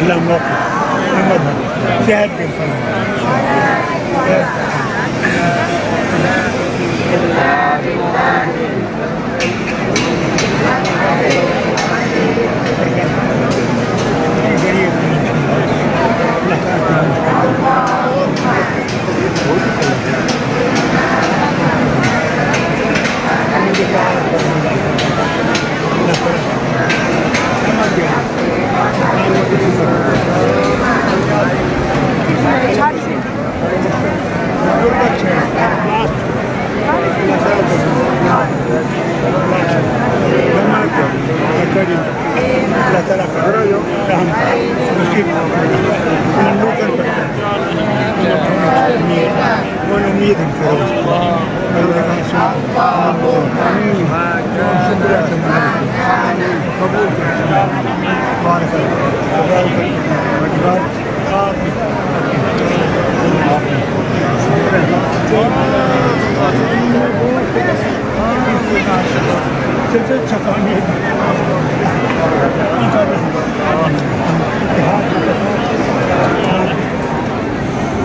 अल्लाह मोहम्मद सेहत के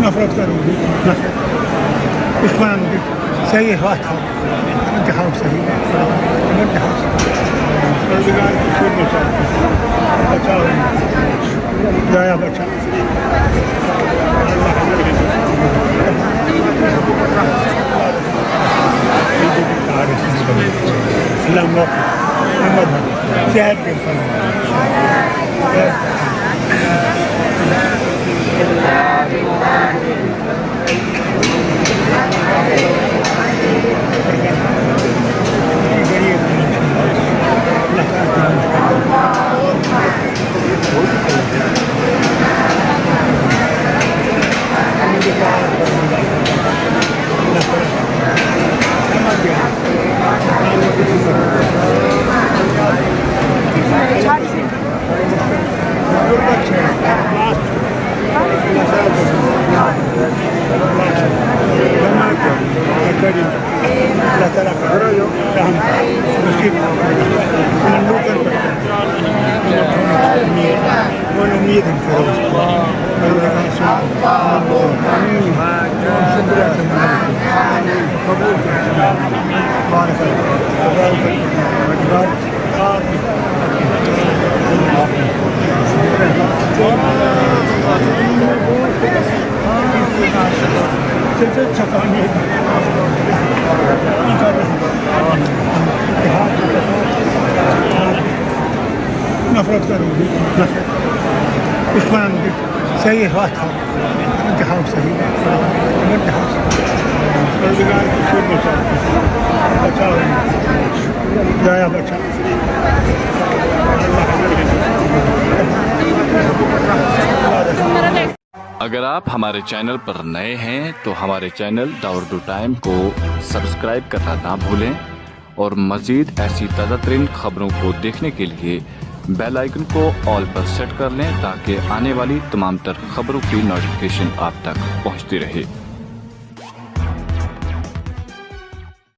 नफरत करूँगी उस्मान सही बात है इंतखाब सही रोजगार की छोड़ना चाहते बचाओ दया बचा अल्लाह मोहम्मद सेहत के नफरत करूँगी उस्मान सही बात है इंतखाब सही रोजगार की छोड़ना चाहते बचाओ दया बचा अगर आप हमारे चैनल पर नए हैं तो हमारे चैनल दाउरदू टाइम को सब्सक्राइब करना ना भूलें और मज़ीद ऐसी ताज़ा तरीन खबरों को देखने के लिए बेल आइकन को ऑल पर सेट कर लें ताकि आने वाली तमाम तर खबरों की नोटिफिकेशन आप तक पहुंचती रहे।